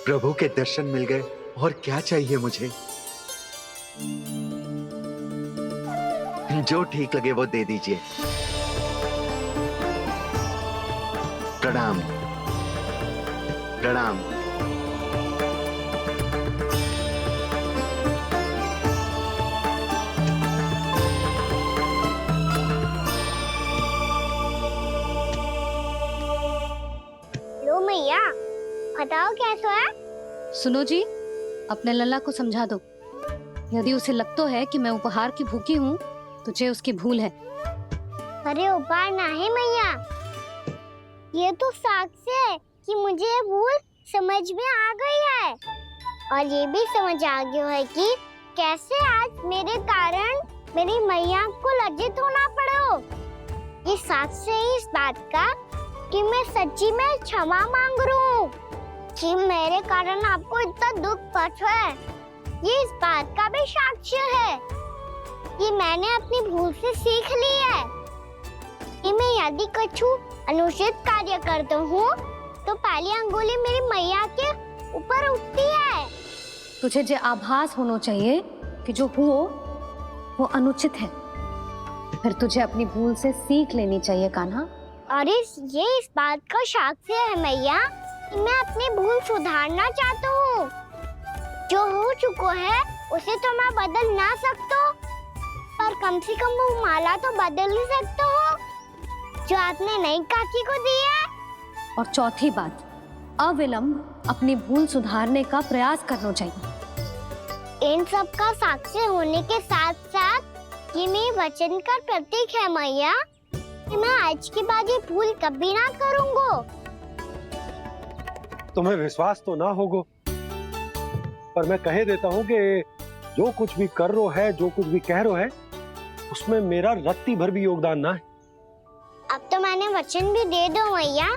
प्रभु के दर्शन मिल गए और क्या चाहिए मुझे। जो ठीक लगे वो दे दीजिए। प्रणाम प्रणाम। लो मैया, बताओ कैसा है? सुनो जी, अपने लल्ला को समझा दो। यदि उसे लगता है कि मैं उपहार की भूखी हूँ, तुझे उसकी भूल है। अरे उपहार ना है मैया, ये तो साक्ष्य है कि मुझे ये भूल समझ में आ गई है, और ये भी समझ आ गया है कि कैसे आज मेरे कारण मेरी मैया को लज्जित होना पड़ो। ये साक्ष्य है इस बात का कि मैं सच्ची में क्षमा मांग रहा हूँ कि मेरे कारण आपको इतना दुख पहुंचा है। ये इस बात का भी साक्ष्य है कि मैंने अपनी भूल से सीख ली है कि मैं यदि कुछ अनुचित कार्य करता हूँ तो पहली अंगुली मेरी मैया के ऊपर उठती है। तुझे जो आभास होना चाहिए कि जो हुआ वो अनुचित है, फिर तुझे अपनी भूल से सीख लेनी चाहिए कान्हा। और ये इस बात का साक्ष्य है मैया कि मैं अपनी भूल सुधारना चाहता हूँ। जो हो चुका है उसे तो मैं बदल ना सकता, पर कम से कम वो माला तो बदल ही सकता हूँ जो आपने नई काकी को दी है। और चौथी बात, अविलंब अपनी भूल सुधारने का प्रयास करना चाहिए। इन सब का साक्ष्य होने के साथ साथ ये मेरे वचन का प्रतीक है मैया कि मैं आज के बाद ये भूल कभी ना करूँगा। तुम्हें विश्वास तो ना होगा, पर मैं कह देता हूँ कि जो कुछ भी कर रो है, जो कुछ भी कह रो है, उसमें मेरा रत्ती भर भी योगदान ना है। अब तो मैंने वचन भी दे दो मैया,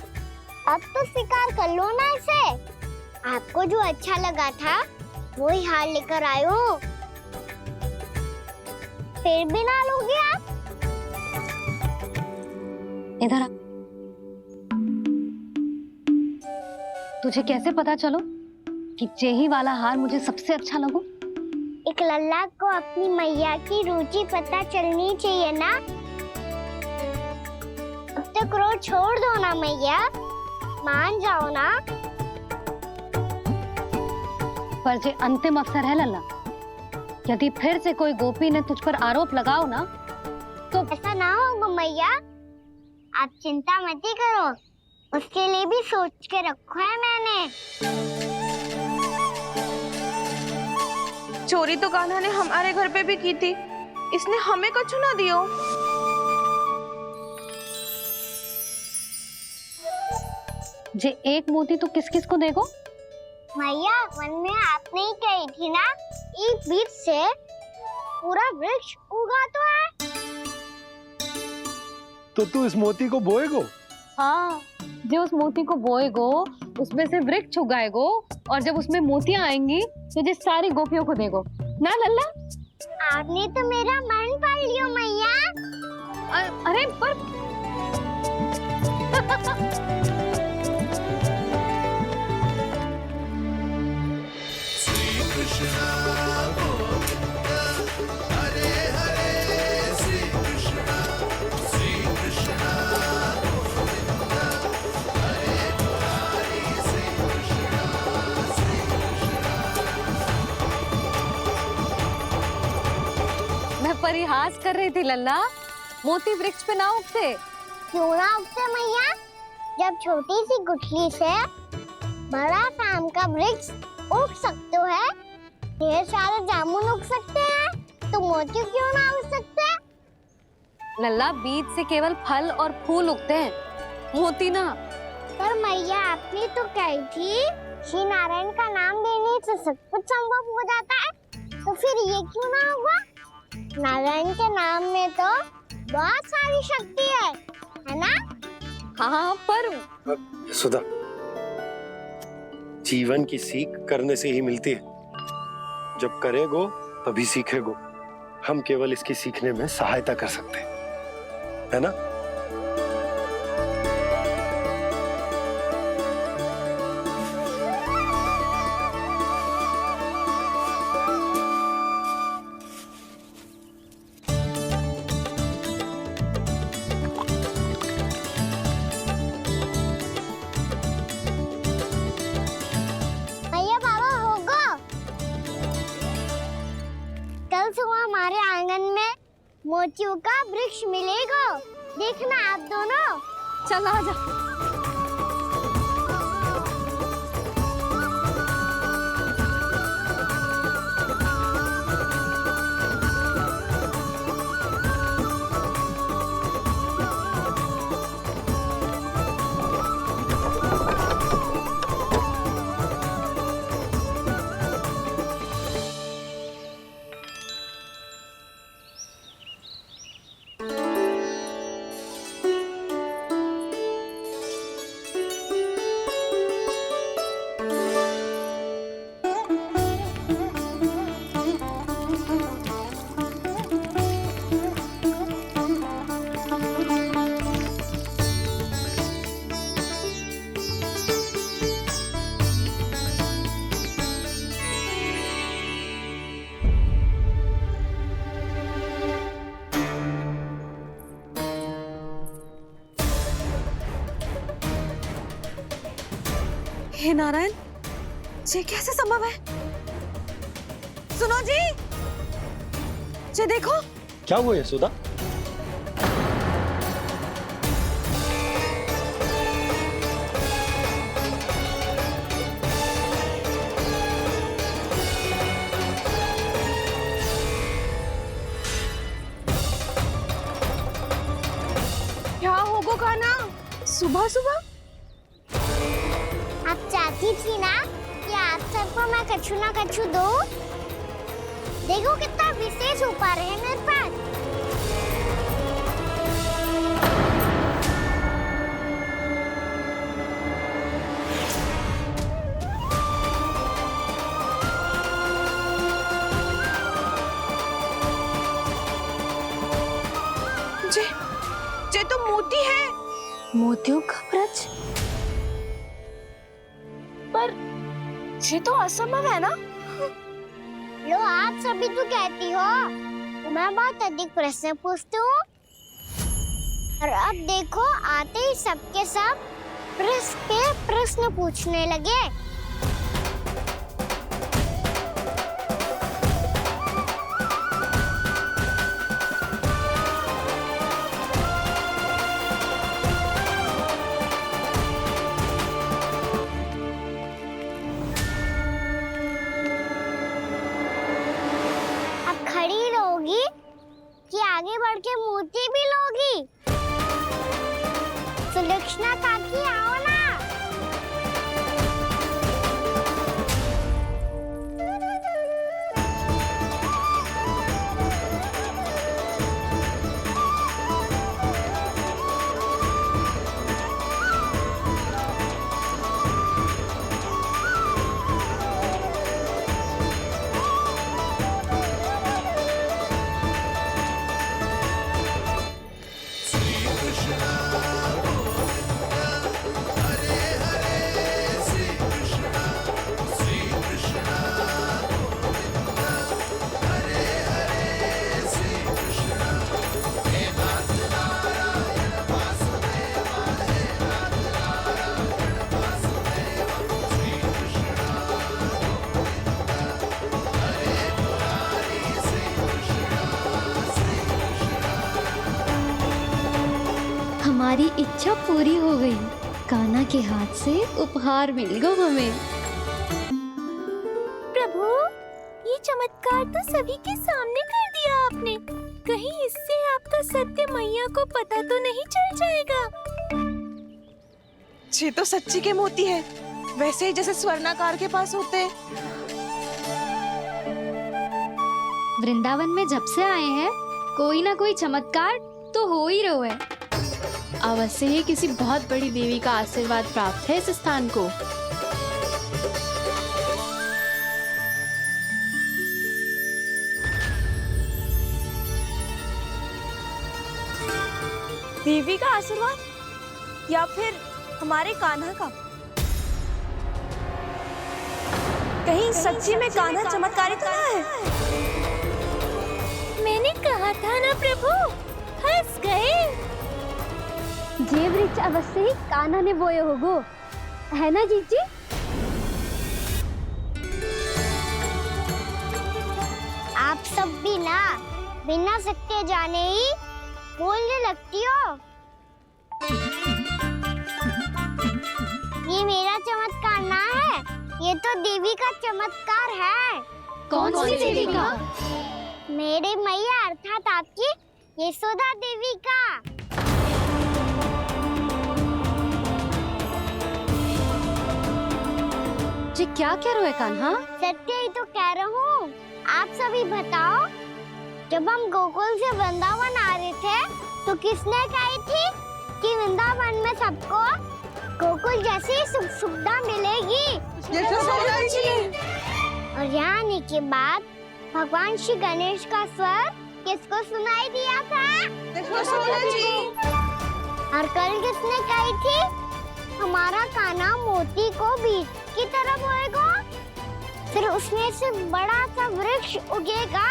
अब तो स्वीकार कर लो ना इसे। आपको जो अच्छा लगा था वही हार लेकर आयो, फिर भी ना लोगे आप? इधर आ। तुझे कैसे पता चलो कि जेही वाला हार मुझे सबसे अच्छा लगो? एक लल्ला को अपनी मैया की रुचि पता चलनी चाहिए ना। अब तक क्रोध छोड़ दो ना मैया, मान जाओ ना। पर जे अंतिम अवसर है लल्ला, यदि फिर से कोई गोपी ने तुझ पर आरोप लगाओ ना तो ऐसा ना होगा मैया, आप चिंता मत ही करो, उसके लिए भी सोच के रखा है मैंने। चोरी तो कान्हा ने हमारे घर पे भी की थी, इसने हमें कछु ना दियो। जे एक मोती तो किस किस को देगो? मैया, मन में आपने ही कही थी ना, एक बीज से पूरा वृक्ष उगा तो है। तो तू इस मोती को बोएगो? हाँ, जो उस मोती को बोएगो उसमें से वृक्ष उगाएगो, और जब उसमें मोतियां आएंगी तो जिस सारी गोपियों को देगो ना लल्ला। आपने तो मेरा मन पढ़ लियो मैया। अरे पर मैं परिहास कर रही थी लल्ला, मोती वृक्ष पे ना उगते। क्यों ना उगते मैया? जब छोटी सी गुठली से बड़ा आम का वृक्ष उग सकते है, ढेर सारे जामुन उग सकते हैं, तो मोती क्यों ना उग सकते? लल्ला, बीज से केवल फल और फूल उगते हैं, मोती ना। पर मैया, आपने तो कही थी श्री नारायण का नाम लेने से सब कुछ संभव हो जाता है, तो फिर ये क्यों ना होगा? नारायण के नाम में तो बहुत सारी शक्ति है ना? हाँ, पर सुधा, जीवन की सीख करने से ही मिलती है। जब करेगो तभी सीखेगो। हम केवल इसकी सीखने में सहायता कर सकते हैं, है ना? मोतियों का वृक्ष मिलेगा। देखना आप दोनों। चल आ जा। हे नारायण, ये कैसे संभव है? सुनो जी, ये देखो। क्या हुआ यशोदा? क्या होगा कान्हा सुबह सुबह? आप चाहती थी ना कि आप सबको मैं कछु ना कछु दूं? देखो कितना विशेष उपहार है मेरे पास। ये तो मोती है। मोतियों का ब्रज? पर ये तो असंभव है ना? लो आप सभी तो कहती हो, मैं बहुत अधिक प्रश्न पूछती हूँ। और अब देखो आते ही सबके सब प्रश्न पे प्रश्न पूछने लगे। खड़ी रहोगी कि आगे बढ़ के मोती भी लोगी? सुलक्षणा काकी आओ ना। हमारी इच्छा पूरी हो गई। कान्हा के हाथ से उपहार मिल गया हमें। प्रभु, ये चमत्कार तो सभी के सामने कर दिया आपने। कहीं इससे आपका सत्य मैया को पता तो नहीं चल जाएगा? ये तो सच्ची के मोती है, वैसे ही जैसे स्वर्णाकार के पास होते हैं। वृंदावन में जब से आए हैं, कोई ना कोई चमत्कार तो हो ही रहा है। अवश्य ही किसी बहुत बड़ी देवी का आशीर्वाद प्राप्त है इस स्थान को। देवी का आशीर्वाद या फिर हमारे कान्हा का? कहीं सच्ची में कान्हा चमत्कारी तो ना है? मैंने कहा था ना प्रभु, हंस गए। ये वृक्ष अवश्य ही कान्हा ने बोए होगो, है ना जीजी? आप सब भी ना बिना सत्य जाने ही बोलने लगती हो। ये मेरा चमत्कार ना है, ये तो देवी का चमत्कार है। कौन सी देवी का? मेरे मैया अर्थात आपकी यशोदा देवी का। जी क्या कह रहे हो कान्हा? सत्य ही तो कह रहा हूँ। आप सभी बताओ, जब हम गोकुल से वृंदावन आ रहे थे तो किसने कही थी कि वृंदावन में सबको गोकुल जैसी सुख सुविधा मिलेगी? और यहाँ आने के बाद भगवान श्री गणेश का स्वर किसको सुनाई दिया था? और कल किसने कही थी हमारा कान्हा मोती को बीज की तरफ होएगा, फिर उसमें से बड़ा सा वृक्ष उगेगा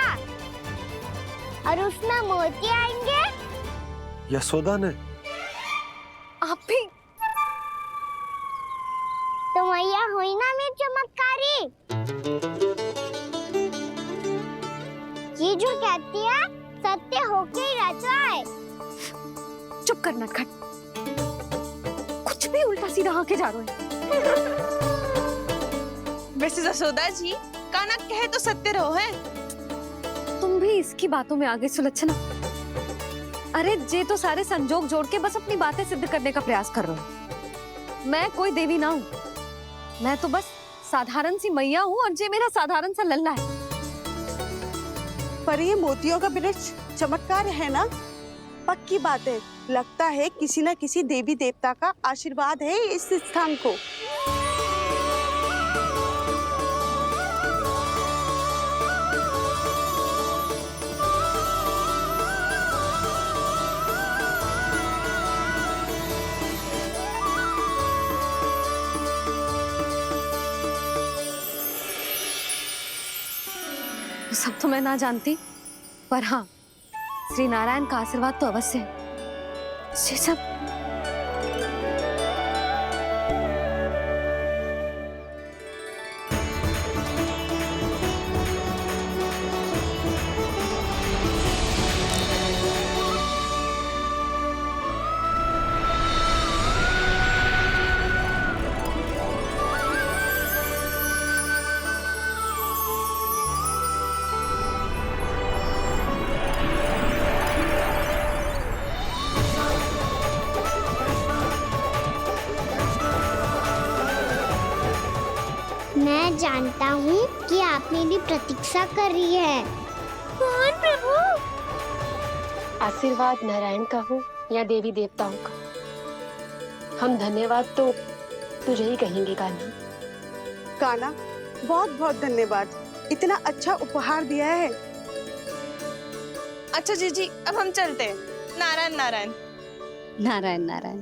और उसमें मोती आएंगे? यशोदा ने? आप भी? तो मैया हुई ना मेरी चमत्कारी। ये जो कहती है सत्य होके ही रहता है। चुप कर नटखट, कुछ भी उल्टा सीधा आके जा रहे हो। वैसे यशोदा जी, कान्हा कहे तो सत्य रहो है। तुम भी इसकी बातों में आगे सुलझ ना। अरे जे तो सारे संजोग जोड़ के बस अपनी बातें सिद्ध करने का प्रयास कर रहे हो। मैं कोई देवी ना हूँ, मैं तो बस साधारण सी मैया हूँ और जे मेरा साधारण सा लल्ला है। पर ये मोतियों का वृक्ष चमत्कार है ना? पक्की बात है, लगता है किसी न किसी देवी देवता का आशीर्वाद है इस स्थान को। सब तो मैं ना जानती, पर हाँ, श्री नारायण का आशीर्वाद तो अवश्य है। ये सब मैं जानता हूँ कि आप मेरी प्रतीक्षा कर रही है। कौन प्रभु? आशीर्वाद नारायण का हो या देवी देवताओं का, हम धन्यवाद तो तुझे ही कहेंगे कान्हा। कान्हा, बहुत बहुत धन्यवाद, इतना अच्छा उपहार दिया है। अच्छा जीजी, अब हम चलते हैं। नारायण नारायण। नारायण नारायण।